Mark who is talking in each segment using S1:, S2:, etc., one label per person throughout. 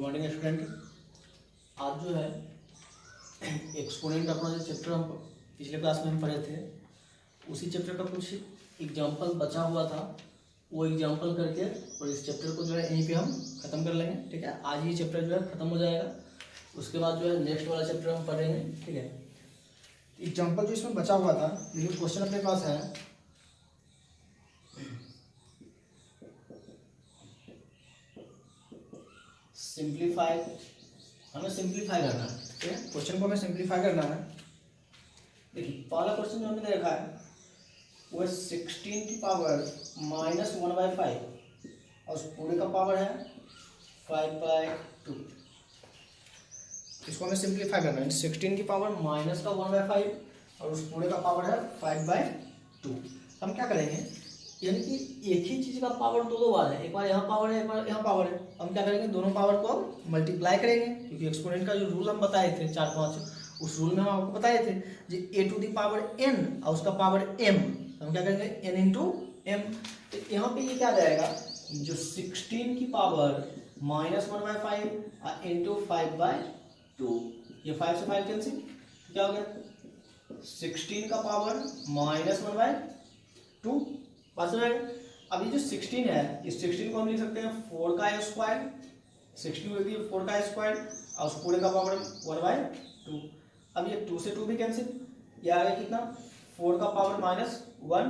S1: Morning student. आज जो है एक्सपोनेंट अपना जो चैप्टर हम पिछले क्लास में हम पढ़े थे उसी चैप्टर का कुछ एग्जाम्पल बचा हुआ था, वो एग्जाम्पल करके और इस चैप्टर को जो है यहीं पे हम ख़त्म कर लेंगे। ठीक है, आज ही चैप्टर जो है ख़त्म हो जाएगा। उसके बाद जो है नेक्स्ट वाला चैप्टर हम पढ़ेंगे। ठीक है, एग्जाम्पल जो इसमें बचा हुआ था, लेकिन क्वेश्चन अपने पास है सिंप्लीफाई, हमें सिंप्लीफाई करना है। ठीक है, क्वेश्चन को हमें सिंप्लीफाई करना है। देखिए पहला क्वेश्चन जो हमने देखा है वो है 16 की पावर -1/5 और उस पूरे का पावर है 5/2। इसको हमें सिंप्लीफाई करना है। 16 की पावर माइनस का 1/5 और उस पूरे का पावर है 5/2। हम क्या करेंगे, यानी कि एक ही चीज़ का पावर दो बार है, एक बार यहाँ पावर है एक बार यहाँ पावर है। हम क्या करेंगे, दोनों पावर को मल्टीप्लाई करेंगे, क्योंकि एक्सपोनेंट का जो रूल हम बताए थे 4-5, उस रूल में हम आपको बताए थे जो a⁴n और उसका पावर m, हम क्या करेंगे n इंटू एम। तो यहाँ पे ये क्या आ जाएगा, जो 16 की पावर -1/5 इंटू 5/2, ये 5 से 5 कैंसिल, क्या हो गया 16 का पावर -1/2। बात समझ में। अब ये जो 16 है, इस 16 को हम लिख सकते हैं 4 का स्क्वायर, 16 होती है 4 का स्क्वायर और उस पूरे का पावर 1/2। अब ये 2 से 2 भी कैंसिल, ये आ गया कितना 4 का पावर -1।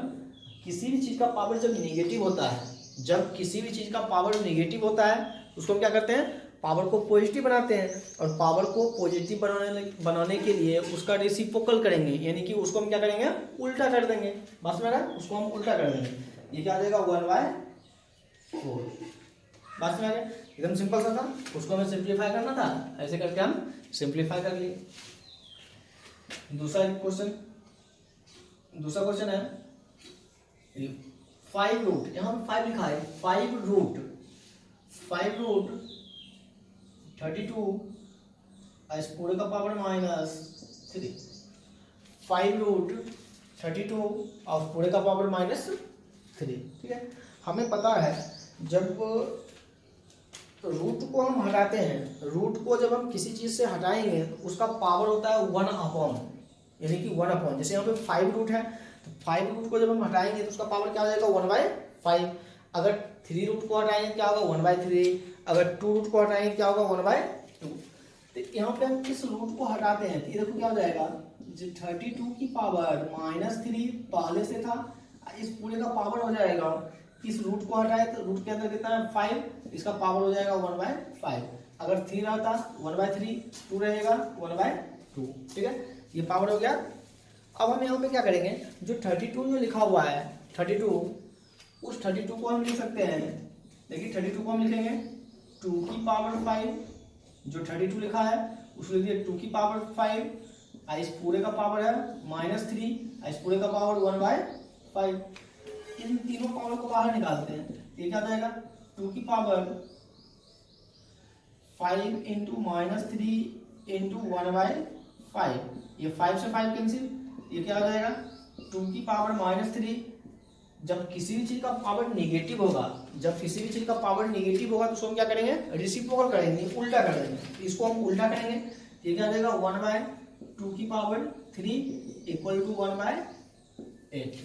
S1: किसी भी चीज़ का पावर जब नेगेटिव होता है, जब किसी भी चीज़ का पावर नेगेटिव होता है उसको हम क्या करते हैं, पावर को पॉजिटिव बनाते हैं। और पावर को पॉजिटिव बनाने के लिए उसका रेसिप्रोकल करेंगे, यानी कि उसको हम क्या करेंगे, उल्टा कर देंगे। बस मेरा उसको हम उल्टा कर देंगे, ये क्या आ जाएगा 1/4। बस में एकदम सिंपल सा था, उसको हमें सिंप्लीफाई करना था, ऐसे करके हम सिंप्लीफाई कर लिए। दूसरा क्वेश्चन है 5 रूट, यहाँ 5 लिखा है, 5 रूट 32 इस पूरे का पावर -3, 5 रूट 32 और पूरे का पावर -3। ठीक है, हमें पता है जब रूट को हम हटाते हैं, रूट को जब हम किसी चीज़ से हटाएंगे तो उसका पावर होता है 1/, यानी कि 1/। जैसे यहाँ पे 5 रूट है तो 5 रूट को जब हम हटाएंगे तो उसका पावर क्या हो जाएगा 1/5। अगर 3 रूट को हटाएंगे क्या होगा 1/3, अगर 2 रूट को हटाएंगे क्या होगा 1/2। तो यहाँ पे हम इस रूट को हटाते हैं तो ये देखो क्या हो जाएगा, जो 32 की पावर -3 पहले से था, इस पूरे का पावर हो जाएगा, इस रूट को हटाए तो रूट के अंदर कितना है 5, इसका पावर हो जाएगा 1/5। अगर 3 रहता 1/3, 2 रहेगा 1/2। ठीक है, ये पावर हो गया। अब हम यहाँ पे क्या करेंगे, जो 32 जो लिखा हुआ है 32, उस 32 को हम लिख सकते हैं। देखिए 32 को हम लिखेंगे 2 की पावर 5, जो 32 लिखा है उसको लिखिए 2 की पावर 5, इस पूरे का पावर है -3, इस पूरे का पावर 1/5। इन तीनों पावर को बाहर निकालते हैं, ये क्या जाएगा 2 की पावर 5 इंटू -3 इंटू 1/5, ये 5 से 5 कैंसिल, ये क्या हो जाएगा 2 की पावर -3। जब किसी भी चीज का पावर नेगेटिव होगा, जब किसी भी चीज का पावर नेगेटिव होगा तो उसको हम क्या करेंगे, रेसिप्रोकल करेंगे, उल्टा कर देंगे। इसको हम उल्टा करेंगे, ये क्या हो जाएगा 1/2 की पावर 3 इक्वल टू 1/8।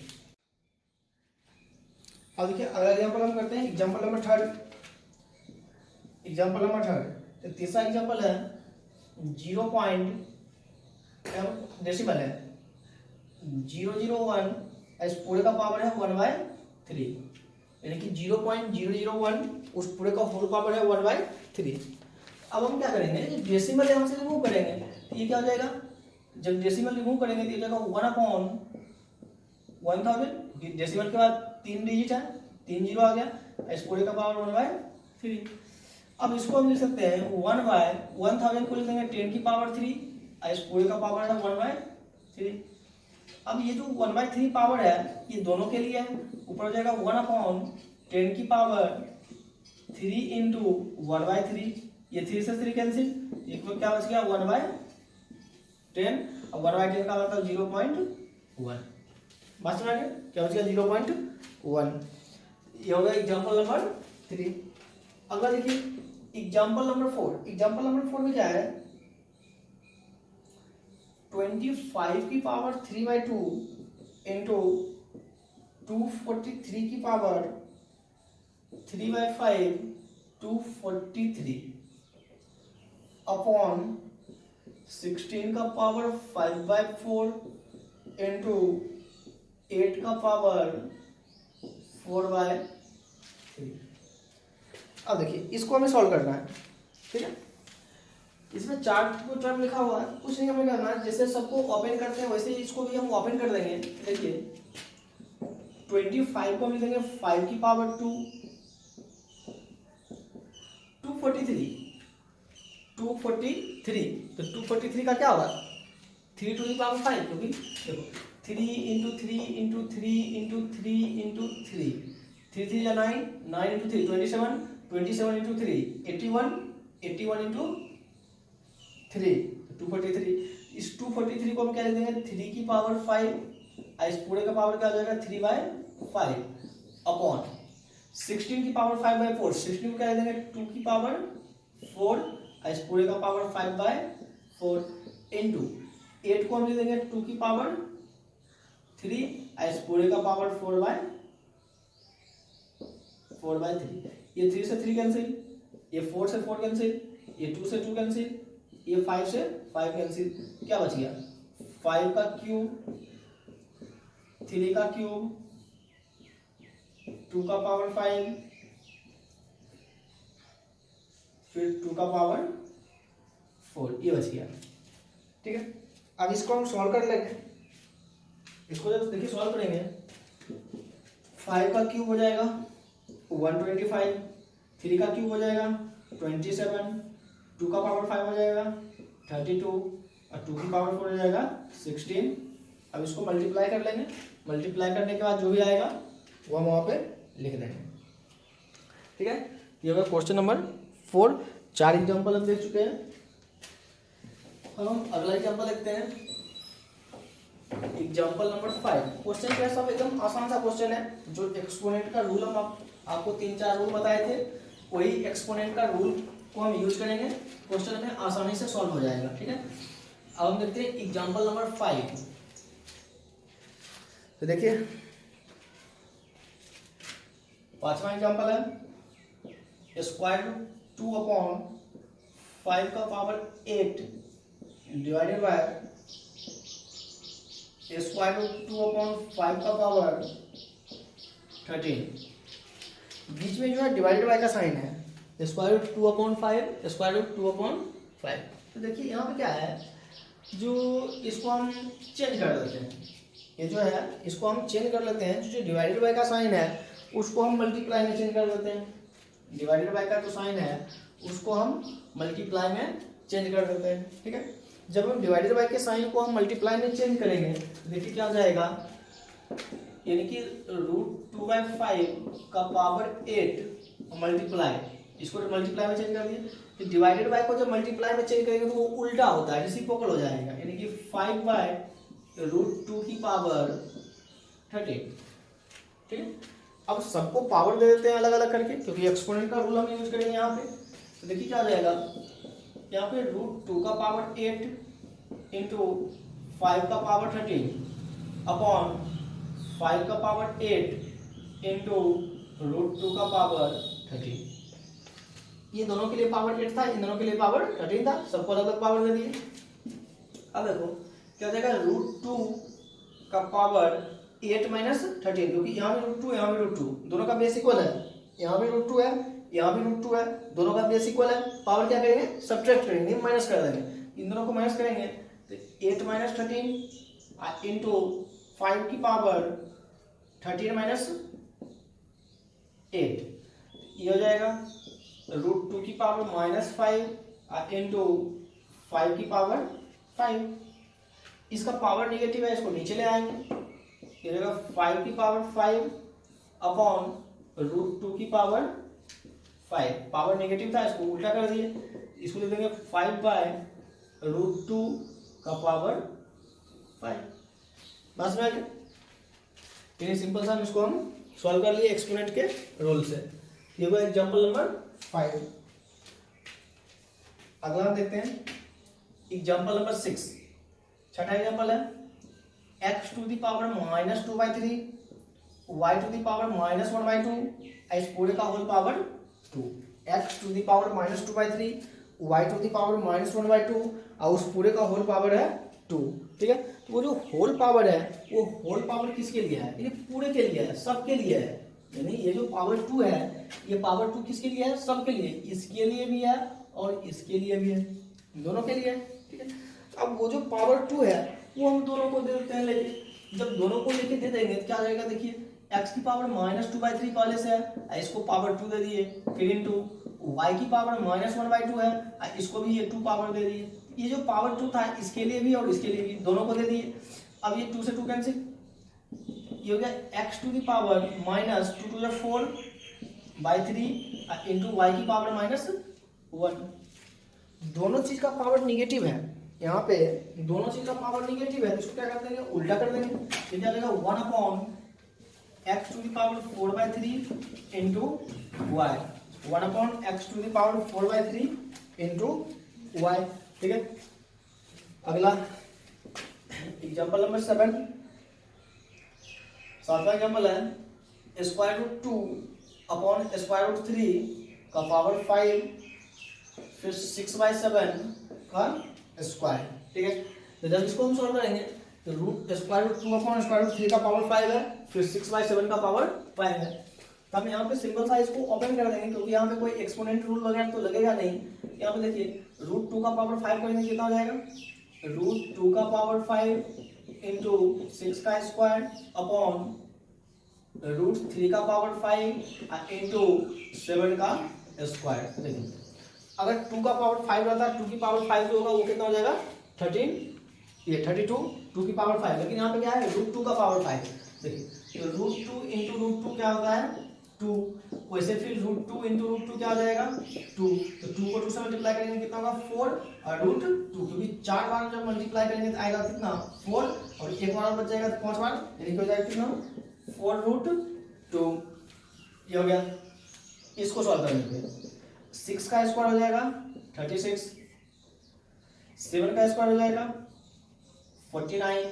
S1: अब देखिए अगला एग्जांपल हम करते हैं, एग्जांपल नंबर थर्ड। तो तीसरा एग्जांपल है 0. डेसिमल है 001, इस पूरे का पावर है 1/3, यानी कि 0.001 उस पूरे का होल पावर है 1/3। अब हम क्या करेंगे, डेसिमल यहाँ से रिमूव करेंगे तो ये क्या हो जाएगा, जब डेसिमल रिमूव करेंगे तो ये जाएगा 1/1000। डेसिमल के बाद 3 डिजिट है, 3 जीरो आ गया, इस पूरे का पावर 1/3। अब इसको हम लिख सकते हैं 1/1000 को लिख देंगे 10 की पावर 3, इस पूरे का पावर है 1/3। अब ये जो 1/3 पावर है ये दोनों के लिए है, ऊपर हो जाएगा 1/10 की पावर 3 इंटू 1/3, ये 3 से 3 कैंसिल, एक तो क्या बच गया 1/10, और 1/10 का मतलब 0.1। बात समझ में, क्या बच गया 0.1। ये हो गया एग्जाम्पल नंबर 3। अगला देखिए एग्जाम्पल नंबर 4 में क्या है, 25 की पावर 3/2 इंटू 243 की पावर 3/5 243 अपॉन 16 का पावर 5/4 इंटू 8 का पावर 4/3। अब देखिए इसको हमें सॉल्व करना है, ठीक है। इसमें चार्ट को टर्म लिखा हुआ है, कुछ नहीं हमें करना है, जैसे सबको ओपन करते हैं वैसे ही इसको भी हम ओपन कर देंगे। देखिए 25 को हम लिखेंगे 5 की पावर 2 243 तो 243 का क्या होगा 3 टू द पावर 5, क्योंकि देखो 3 इंटू 3 इंटू 3 इंटू 3 इंटू 3 3 3 या 9 9 इंटू 3 27 27 इंटू 3 81 81 इंटू 3 243। इस 243 को हम क्या लिख देंगे 3 की पावर 5, इस पूरे का पावर क्या हो जाएगा 3/5 अपॉन 16 की पावर 5/4, 16 को क्या लिख देंगे 2 की पावर 4, इस पूरे का पावर 5/4 इंटू 8 को हम लिख देंगे 2 की पावर 3, इस पूरे का पावर 4/3। ये 3 से 3 कैंसिल, ये 4 से 4 कैंसिल, ये 2 से 2 कैंसिल, ये 5 से 5 कैंसिल, क्या बच गया 5 का क्यूब 3 का क्यूब 2 का पावर 5 फिर 2 का पावर 4, ये बच गया, ठीक है। अब इसको हम सॉल्व कर लेंगे, इसको जब देखिए सॉल्व करेंगे 5 का क्यूब हो जाएगा 125, 3 का क्यूब हो जाएगा 27, 2 का पावर 5 हो जाएगा 32 और 2 की पावर 4 हो जाएगा 16। अब इसको मल्टीप्लाई कर लेंगे, मल्टीप्लाई करने के बाद जो भी आएगा वो हम वहाँ पे लिख देंगे, ठीक है। ये होगा क्वेश्चन नंबर 4। 4 एग्जाम्पल हम देख चुके हैं। अब हम अगला एग्जाम्पल देखते हैं, एग्जाम्पल नंबर 5। क्वेश्चन क्या है, सब एकदम आसान सा क्वेश्चन है। जो एक्सपोनेंट का रूल हम आपको 3-4 रूल बताए थे, वही एक्सपोनेंट का रूल को हम यूज करेंगे, क्वेश्चन हमें आसानी से सॉल्व हो जाएगा, ठीक है। अब हम देखते हैं एग्जाम्पल नंबर 5। तो देखिए 5वां एग्जाम्पल है स्क्वायर रूट 2/5 का power 8 divided by square root 2/5 का पावर 13। बीच में जो है डिवाइडेड बाय का साइन है, स्क्वायर रूट 2/5 स्क्वायर रूट 2/5। तो देखिए यहाँ पे क्या है, जो इसको हम चेंज कर देते हैं, ये जो है इसको हम चेंज कर लेते हैं। जो डिवाइडेड बाय का साइन है उसको हम मल्टीप्लाई में चेंज कर देते हैं, डिवाइडेड बाय का जो साइन है उसको हम मल्टीप्लाई में चेंज कर देते हैं, ठीक है। जब हम डिवाइडेड बाय के साइन को हम मल्टीप्लाई में चेंज करेंगे तो देखिए क्या हो जाएगा, यानी कि रूट 2/5 का पावर 8 मल्टीप्लाई, इसको मल्टीप्लाई में चेंज कर दिए। तो डिवाइडेड बाय को जब मल्टीप्लाई में चेंज करेंगे तो वो उल्टा होता है, रेसिप्रोकल हो जाएगा, यानी कि 5/√2 की पावर 13, ठीक है। अब सबको पावर दे देते हैं अलग अलग करके, क्योंकि एक्सपोनेंट का रूल हम यूज करेंगे यहाँ पे। तो देखिए क्या हो जाएगा, यहाँ पे √2 का पावर 8 इंटू 5 का पावर 13 अपॉन 5 का पावर 8 इंटू √2 का पावर 13। ये दोनों के लिए पावर 8 था, इन दोनों के लिए पावर 13 था, सबको अलग अलग पावर दे दिए। अब देखो क्या हो जाएगा, √2 का पावर 8 माइनस 13, क्योंकि यहाँ भी √2 यहाँ भी √2, दोनों का बेस इक्वल है, यहाँ भी √2 है यहाँ भी √2 है, दोनों का बेस इक्वल है। पावर क्या करेंगे, सब्ट्रैक्ट करेंगे, माइनस कर देंगे, इन दोनों को माइनस करेंगे तो 8 माइनस 13 इंटू 5 की पावर 13 माइनस 8, ये हो जाएगा √2 की पावर -5 इंटू 5 की पावर 5। इसका पावर निगेटिव है, इसको नीचे ले आएंगे, ये रहेगा 5 की पावर 5 अपॉन √2 की पावर 5। पावर नेगेटिव था, इसको उल्टा कर दिए, इसको लिख देंगे 5/√2 का पावर 5। बस में आ गया, ये सिंपल सा इसको हम सॉल्व कर लिए एक्सपोनेंट के रूल से। ये हुआ एग्जांपल नंबर 5। अगला हम देखते हैं एग्जाम्पल नंबर 6। छठा एग्जाम्पल है x to the power -2/3 y to the power -1/2 इस पूरे का whole power 2। x to the power -2/3 y to the power -1/2 और उस पूरे का होल पावर है 2। ठीक है, तो वो जो होल पावर है वो होल पावर किसके लिए है? ये पूरे के लिए है, सबके लिए है। यानी ये जो पावर 2 है ये पावर 2 किसके लिए है? सबके लिए, इसके लिए भी है और इसके लिए भी है, दोनों के लिए है। ठीक है, अब वो जो पावर 2 है वो हम दोनों को दे देते हैं लेके। जब दोनों को लेके दे देंगे तो क्या हो जाएगा? देखिए x की पावर -2/3 पहले से है, इसको पावर 2 दे दिए, फिर इनटू y की पावर -1/2 है, इसको भी ये 2 पावर दे दिए। ये जो पावर 2 था इसके लिए भी और इसके लिए भी, दोनों को दे दिए। अब ये 2 से 2 कैंसिल, ये हो गया x to the power -2 to the 4/3 into y की पावर -1। दोनों चीज का पावर निगेटिव है, यहाँ पे दोनों चीज का पावर निगेटिव है, तो इसको क्या कर देंगे? उल्टा कर देंगे। ये क्या लगेगा? 1/x to the power 4/3 into y, 1/x to the power 4/3 into y। ठीक है, अगला एग्जाम्पल नंबर 7। सातवां एग्जाम्पल है √2 अपॉन √3 का पावर 5 फिर 6/7 का स्क्वायर। ठीक है, तो जब इसको हम सॉल्व करेंगे तो √2 अपॉन √3 का पावर 5 है, फिर 6/7 का पावर 5 है। तो हम यहाँ पे सिंपल सा इसको ओपन कर देंगे क्योंकि यहाँ पे कोई एक्सपोनेंट रूल वगैरह तो लगेगा नहीं। यहाँ पे देखिए √2 का पावर 5 करेंगे कितना हो जाएगा? √2 का पावर 5 इंटू 6 का स्क्वायर अपॉन √3 का पावर 5 इंटू 7 का स्क्वायर। देखिए अगर 2 का पावर 5 रहता है, 2 की पावर 5 जो होगा वो कितना हो जाएगा? 13, ये 32, 2 की पावर 5। लेकिन यहाँ पे क्या है? √2 का पावर 5। देखिए तो √2 इंटू √2 क्या होता है? 2। वैसे फिर √2 इंटू √2 क्या हो जाएगा? 2। तो 2 को 2 से मल्टीप्लाई करेंगे कितना होगा? 4 और √2, क्योंकि 4 बार जब मल्टीप्लाई करेंगे तो आएगा कितना? 4 और एक बार बच जाएगा तो 5 बार, यानी हो जाएगा कितना? 4√2। ये हो गया। इसको सॉल्व करने पे 6 का स्क्वायर हो जाएगा 36, 7 का स्क्वायर हो जाएगा 49,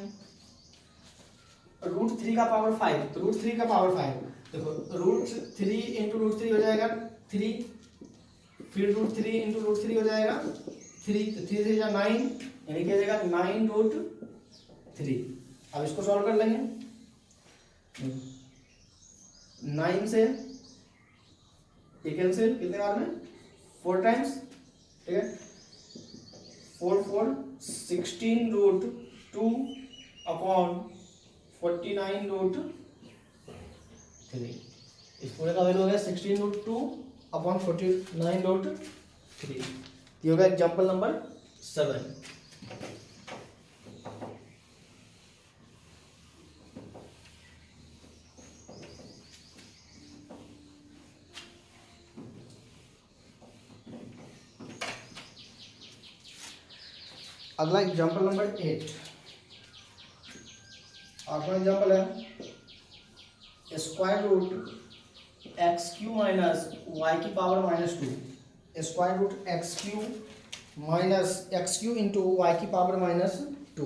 S1: √3 का पावर 5, तो √3 का पावर 5 देखो √3 इंटू √3 हो जाएगा 3, फिर √3 इंटू √3 हो जाएगा 3, तो 3 से 9, यानी क्या हो जाएगा? 9√3। अब इसको सॉल्व कर लेंगे। 9 से ये कैंसिल कितने बार में? 4 टाइम्स। ठीक है, 4 4 16√2 अपॉन 49√3। इस पूरे का वैल्यू हो गया 16√2 अपॉन 49√3। ये हो गया एग्जाम्पल नंबर 7। अगला एग्जाम्पल नंबर 8। आठवां एग्जाम्पल है √x³ माइनस y की power -2, √x³ minus x³ into y की पावर -2। तो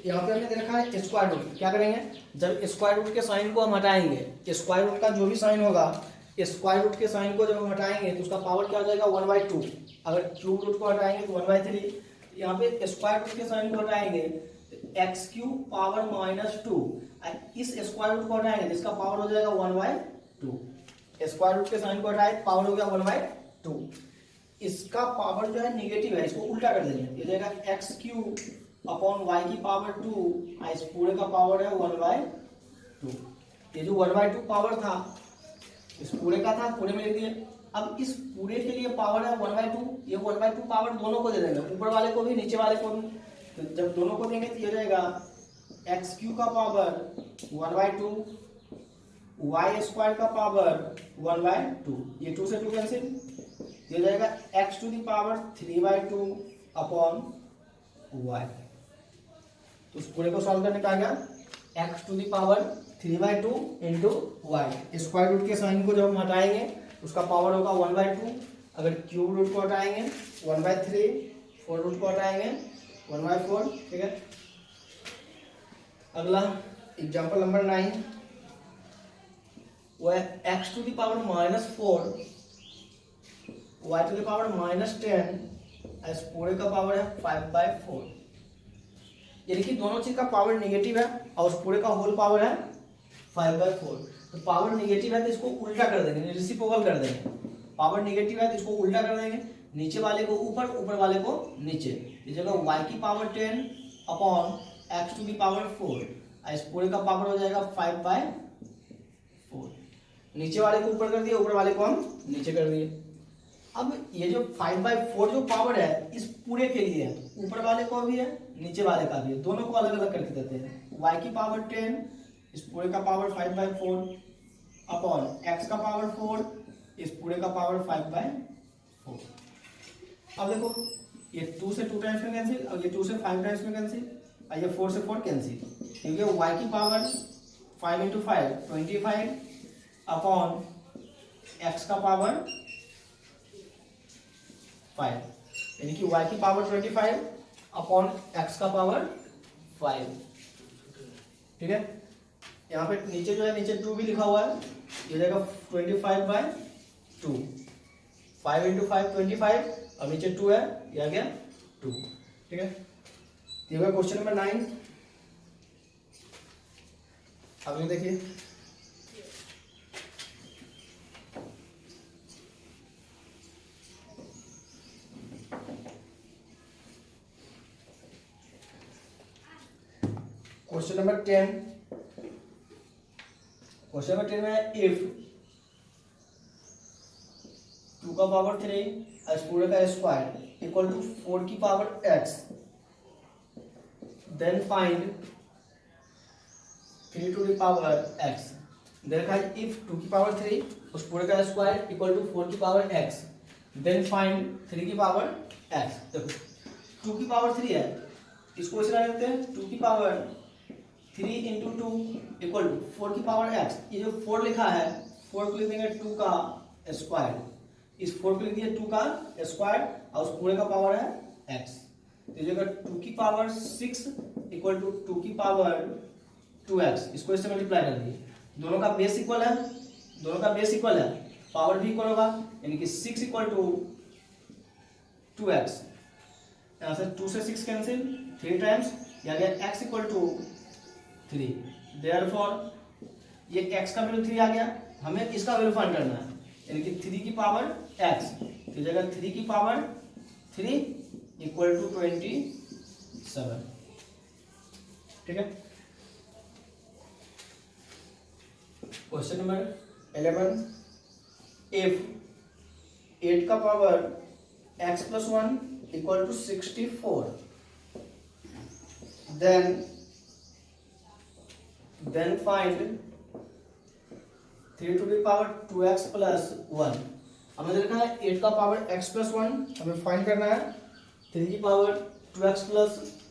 S1: यहाँ पे हमने दे रखा है स्क्वायर रूट। क्या करेंगे? जब स्क्वायर रूट के साइन को हम हटाएंगे, स्क्वायर रूट का जो भी साइन होगा, स्क्वायर रूट के साइन को जब हम हटाएंगे तो उसका पावर क्या हो जाएगा? 1/2। अगर क्यूब रूट को हटाएंगे तो 1/3। यहाँ पे स्क्वायर रूट के साइन को हटाएंगे x³ पावर -2, इस स्क्वायर रूट को हटाएंगे तो इसका पावर हो जाएगा 1/2। स्क्वायर रूट के साइन को हटाए पावर हो गया 1/2। इसका पावर जो है निगेटिव है, इसको उल्टा कर देंगे, ये जाएगा x³ अपॉन y की पावर 2, इस पूरे का पावर है 1/2। ये जो 1/2 पावर था इस पूरे का था, पूरे में लिख दिए। अब इस पूरे के लिए पावर है 1/2, ये 1/2 पावर दोनों को दे देंगे, ऊपर वाले को भी नीचे वाले को भी। तो जब दोनों को देंगे तो ये जाएगा x³ का पावर 1/2, y स्क्वायर का पावर 1/2, ये 2 से 2 कैंसिल, ये जाएगा x⁴ 3/2 अपॉन y। तो उस पूरे को सॉल्व करने का आ गया x⁴ 3/2 into y। Square root के साइन को जब हम हटाएंगे उसका पावर होगा 1/2, अगर क्यूब रूट को हटाएंगे 1/3, 4 रूट को हटाएंगे 1/4। ठीक है, अगला एग्जाम्पल नंबर 9, वो है x to the power -4 y to the power -10 इस पूरे का पावर है 5/4। यानी कि दोनों चीज का पावर निगेटिव है और उस पूरे का होल पावर है 5/4। तो पावर निगेटिव है तो इसको उल्टा कर देंगे, रेसिप्रोकल कर देंगे। पावर निगेटिव है तो इसको उल्टा कर देंगे, नीचे वाले को ऊपर, ऊपर वाले को नीचे। इस जगह y की power 10 upon x to the power 4, इस पूरे का पावर हो जाएगा 5/4। नीचे वाले को ऊपर कर दिए, ऊपर वाले को हम नीचे कर दिए। अब ये जो 5/4 जो पावर है इस पूरे के लिए है, ऊपर वाले को भी है नीचे वाले का भी है, दोनों को अलग अलग करके देते हैं। y की पावर 10 इस पूरे का पावर 5/4 अपॉन x का पावर 4 इस पूरे का पावर 5/4। अब देखो ये 2 से 2 टाइम्स में कैंसिल, और ये 2 से 5 टाइम्स में कैंसिल, और ये 4 से 4 कैंसिल, क्योंकि y की पावर 5 × 5 25 अपॉन x का पावर 5, यानी कि y की पावर 25 अपॉन x का पावर 5। ठीक है, यहाँ पे नीचे जो है नीचे 2 भी लिखा हुआ है, ये जाएगा 25/2, 5 × 5 25 और नीचे 2 है, ये आ गया 2। ठीक है, ये हुआ क्वेश्चन नंबर 9। अगले देखिए, क्वेश्चन नंबर 10। क्वेश्चन नंबर 10 में इफ 2 का पावर 3 इस पूरे का स्क्वायर इक्वल टू 4 की power x, then find 3 to the power x। देखा है इफ 2 की पावर 3 उस पूरे का स्क्वायर इक्वल टू 4 की पावर x, देन फाइंड 3 की पावर x। देखो 2 की पावर 3 है, इसको इस तरह लिखते हैं 2 की पावर 3 × 2 इक्वल टू 4 की पावर x। ये जो 4 लिखा है 4 को लिख देंगे 2 का स्क्वायर, इस 4 को लिख दिया 2 का स्क्वायर और उस पूरे का पावर है x। तो ये 2 की पावर 6 इक्वल टू 2 की पावर 2x, इसको इससे मल्टीप्लाई कर दिए। दोनों का बेस इक्वल है, दोनों का बेस इक्वल है, पावर भी इक्वल होगा, यानी कि 6 इक्वल टू 2x। यहाँ से 2 से 6 कैंसिल, 3 टाइम्स, या गया x इक्वल टू 3। देयरफॉर ये x का वैल्यू 3 आ गया, हमें इसका वैल्यू फाइंड करना है, यानी कि 3 की पावर x, तो जगह 3 की पावर 3 इक्वल टू 27। ठीक है, क्वेश्चन नंबर 11, इफ 8 का power x + 1 equal to 64, then find 3 to the power 2x + 1। हमें देखना है 8 का पावर x + 1 हमें फाइंड करना है, 3 की पावर 2x +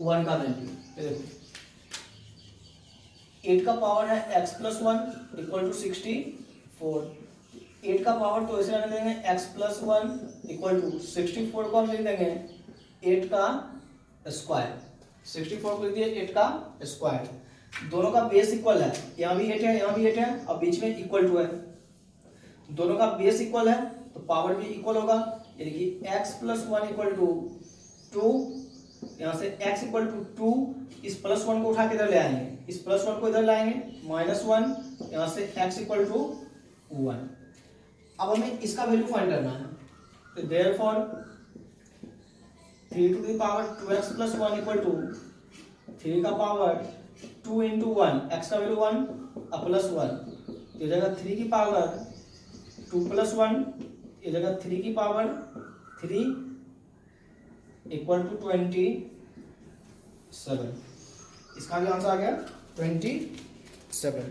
S1: 1 का वैल्यू। देखो 8 का पावर है x + 1 इक्वल टू 64। 8 का पावर तो ऐसे रहने देंगे x + 1 इक्वल टू 64 को हम लिख देंगे 8 का स्क्वायर। 64 को लिख दिए 8 का स्क्वायर। दोनों का बेस इक्वल है, यहाँ भी 8 है, यहाँ भी 8 है, और बीच में इक्वल टू है। दोनों का बेस इक्वल है तो पावर भी इक्वल होगा, यानी कि x + 1 इक्वल टू 2, यहाँ से x इक्वल टू 2, इस +1 को उठा के इधर ले आएंगे, इस +1 को इधर लाएंगे -1, यहाँ से x इक्वल टू 1। अब हमें इसका वैल्यू फाइंड करना है, तो therefore 3 to the power 2x + 1 equal to 3 का पावर 2 × 1, x का वैल्यू 1 और +1, ये जगह 3 की पावर 2 + 1, ये जगह 3 की पावर 3 इक्वल टू 27। इसका भी आंसर आ गया 27।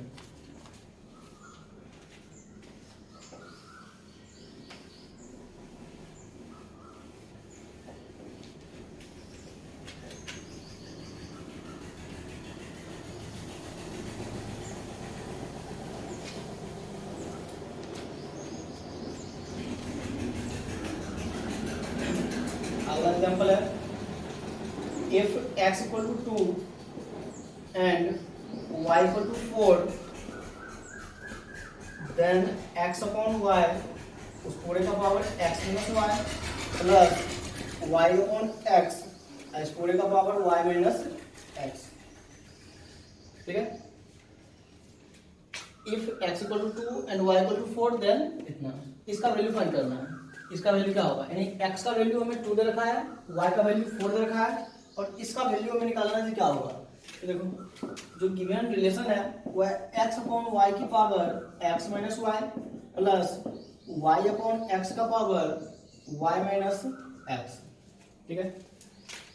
S1: एग्जांपल है, if x equal to 2 and y equal to 4 then x upon y उस पूरे का power x minus y plus y upon x इस पूरे का पावर y माइनस x। ठीक है, if x equal to 2 and y equal to 4 then इतना, इसका वैल्यू फाइंड करना है। इसका वैल्यू क्या होगा, यानी x का वैल्यू हमें 2 दे रखा है, y का वैल्यू 4 दे रखा है, और इसका वैल्यू हमें निकालना है क्या होगा। तो देखो जो गिवन रिलेशन है वो है x अपॉन y की power x minus y plus y upon x का पावर y माइनस x। ठीक है,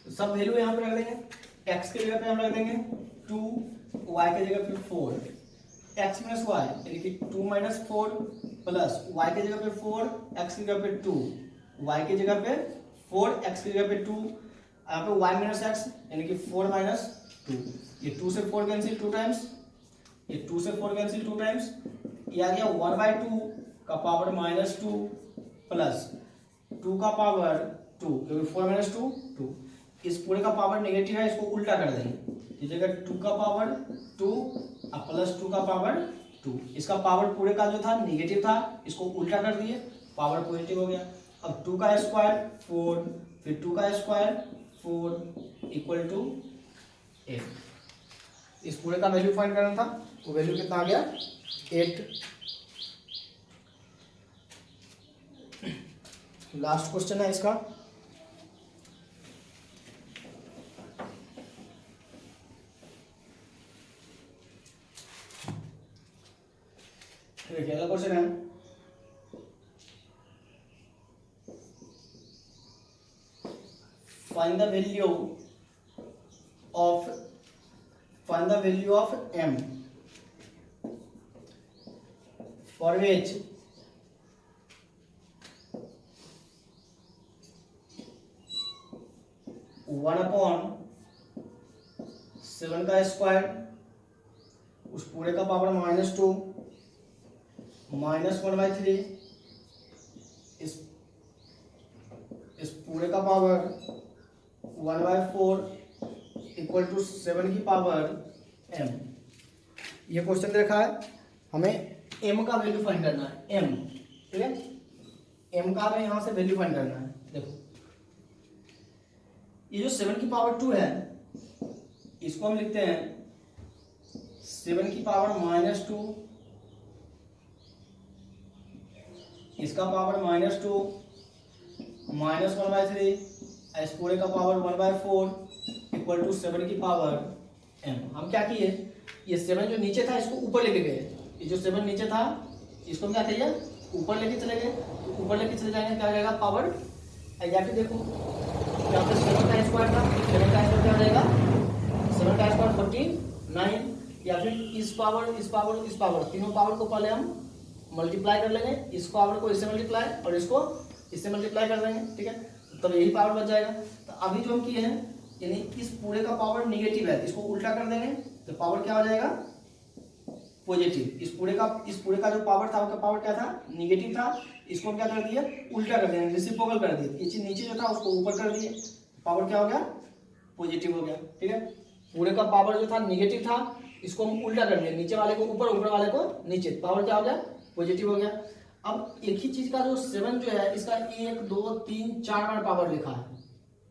S1: सब वैल्यू यहाँ पे रख देंगे, x के जगह पे हम रख देंगे 2, y के जगह पे 4, x माइनस वाई यानी कि 2 माइनस 4 प्लस y के जगह पे 4, x की जगह पे 2, y की जगह पे 4, x की जगह पे 2, यहाँ पे y माइनस x यानी कि 4 माइनस 2, ये 2 से 4 कैंसिल 2 टाइम्स, ये 2 से 4 कैंसिल 2 टाइम्स, ये आ गया 1/2 का पावर माइनस 2 प्लस 2 का पावर 2, क्योंकि 4 माइनस 2 2, इस पूरे का पावर नेगेटिव है, इसको उल्टा कर देंगे, इस जगह 2 का पावर 2 और प्लस 2 का पावर 2, इसका पावर पूरे का जो था नेगेटिव था, इसको उल्टा कर दिए, पावर पॉजिटिव हो गया। अब 2 का स्क्वायर 4, फिर 2 का स्क्वायर 4 इक्वल टू 8। इस पूरे का वैल्यू फाइंड करना था, वो वैल्यू कितना आ गया 8। लास्ट क्वेश्चन है इसका, देखिए अगला क्वेश्चन है, find the value of m for which one upon 7 का स्क्वायर उस पूरे का पावर -2 -1/3 इस पूरे का पावर 1/4 इक्वल टू 7 की पावर m। ये क्वेश्चन दे रखा है, हमें m का वैल्यू फाइंड करना है, m। ठीक है, m का हमें यहाँ से वैल्यू फाइंड करना है। देखो ये जो 7 की पावर 2 है, इसको हम लिखते हैं 7 की पावर -2, इसका पावर -2 -1/3 इस पूरे का पावर 1/4 इक्वल टू 7 की पावर m। हम क्या किए, ये 7 जो नीचे था इसको ऊपर लेके गए, ये जो 7 नीचे था इसको क्या किया ऊपर लेके चले गए, तो ऊपर लेके चले जाएंगे क्या जाएगा पावर, या फिर देखो यहाँ पे 7 का स्क्वायर था, 7 का स्क्वायर क्या हो जाएगा 7 का स्क्वायर 49, या फिर इस पावर तीनों पावर को पहले हम मल्टीप्लाई कर लेंगे, इस पावर को इससे मल्टीप्लाई और इसको इससे मल्टीप्लाई कर देंगे। ठीक है, तब यही पावर बच जाएगा। तो अभी जो हम किए हैं, यानी इस पूरे का पावर निगेटिव है, इसको उल्टा कर देंगे तो पावर क्या हो जाएगा पॉजिटिव। इस पूरे का जो पावर था उसका पावर क्या था निगेटिव था, इसको हम क्या कर दिए उल्टा कर दिया, रेसिप्रोकल कर दिए, ये चीज नीचे जो था उसको ऊपर कर दिए, पावर क्या हो गया पॉजिटिव हो गया। ठीक है, पूरे का पावर जो था निगेटिव था, इसको हम उल्टा कर दिए, नीचे वाले को ऊपर, ऊपर वाले को नीचे, पावर क्या हो गया पॉजिटिव हो गया। अब एक ही चीज का जो 7 जो है इसका 1 2 3 4 बार पावर लिखा है,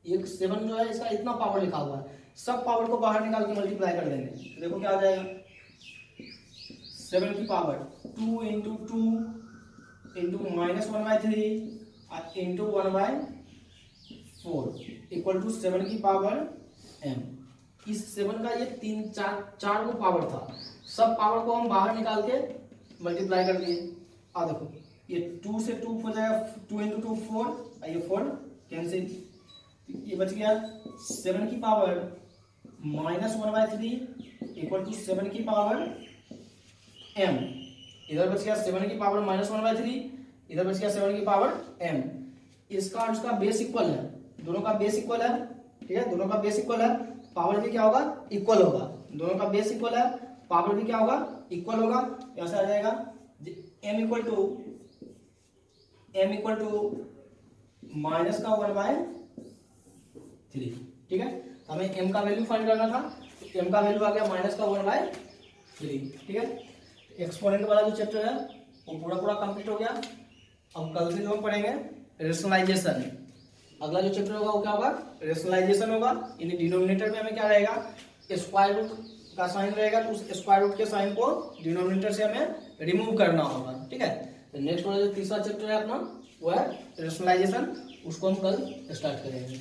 S1: एक 7 जो है इसका इतना पावर लिखा हुआ है, सब पावर को बाहर निकाल के मल्टीप्लाई कर देंगे, तो देखो क्या आ जाएगा 7 की power 2 into 2 into -1/3 into 1/4 equal to 7 की पावर m। इस 7 का ये 3 4 को पावर था, सब पावर को हम बाहर निकाल के मल्टीप्लाई कर दिए। आ देखो ये 2 से 2 हो जाएगा, 2 इंटू 2 4, ये 4 कैंसिल, ये बच गया 7 की पावर -1/3 इक्वल टू 7 की पावर m। इधर बच गया 7 की पावर -1/3, इधर बच गया 7 की पावर m। इसका और इसका बेस इक्वल है, दोनों का बेस इक्वल है। ठीक है, दोनों का बेस इक्वल है, पावर भी क्या होगा इक्वल होगा, दोनों का बेस इक्वल है, पावर भी क्या होगा इक्वल होगा। ऐसा आ जाएगा m इक्वल टू माइनस का 1/4 3। ठीक है, तो हमें m का वैल्यू फाइंड करना था, तो m का वैल्यू आ गया माइनस का 1/3। ठीक है, एक्सपोनेंट वाला जो चैप्टर है वो पूरा कंप्लीट हो गया। अब कल से जो हम पढ़ेंगे रेशनलाइजेशन, अगला जो चैप्टर होगा वो क्या होगा, रेशनलाइजेशन होगा। यानी डिनोमिनेटर में हमें क्या रहेगा, स्क्वायर रूट का साइन रहेगा, तो उस स्क्वायर रूट के साइन को डिनोमिनेटर से हमें रिमूव करना होगा। ठीक है, तो नेक्स्ट वाला जो तीसरा चैप्टर है अपना वो है रेशनलाइजेशन, उसको हम कल स्टार्ट करेंगे।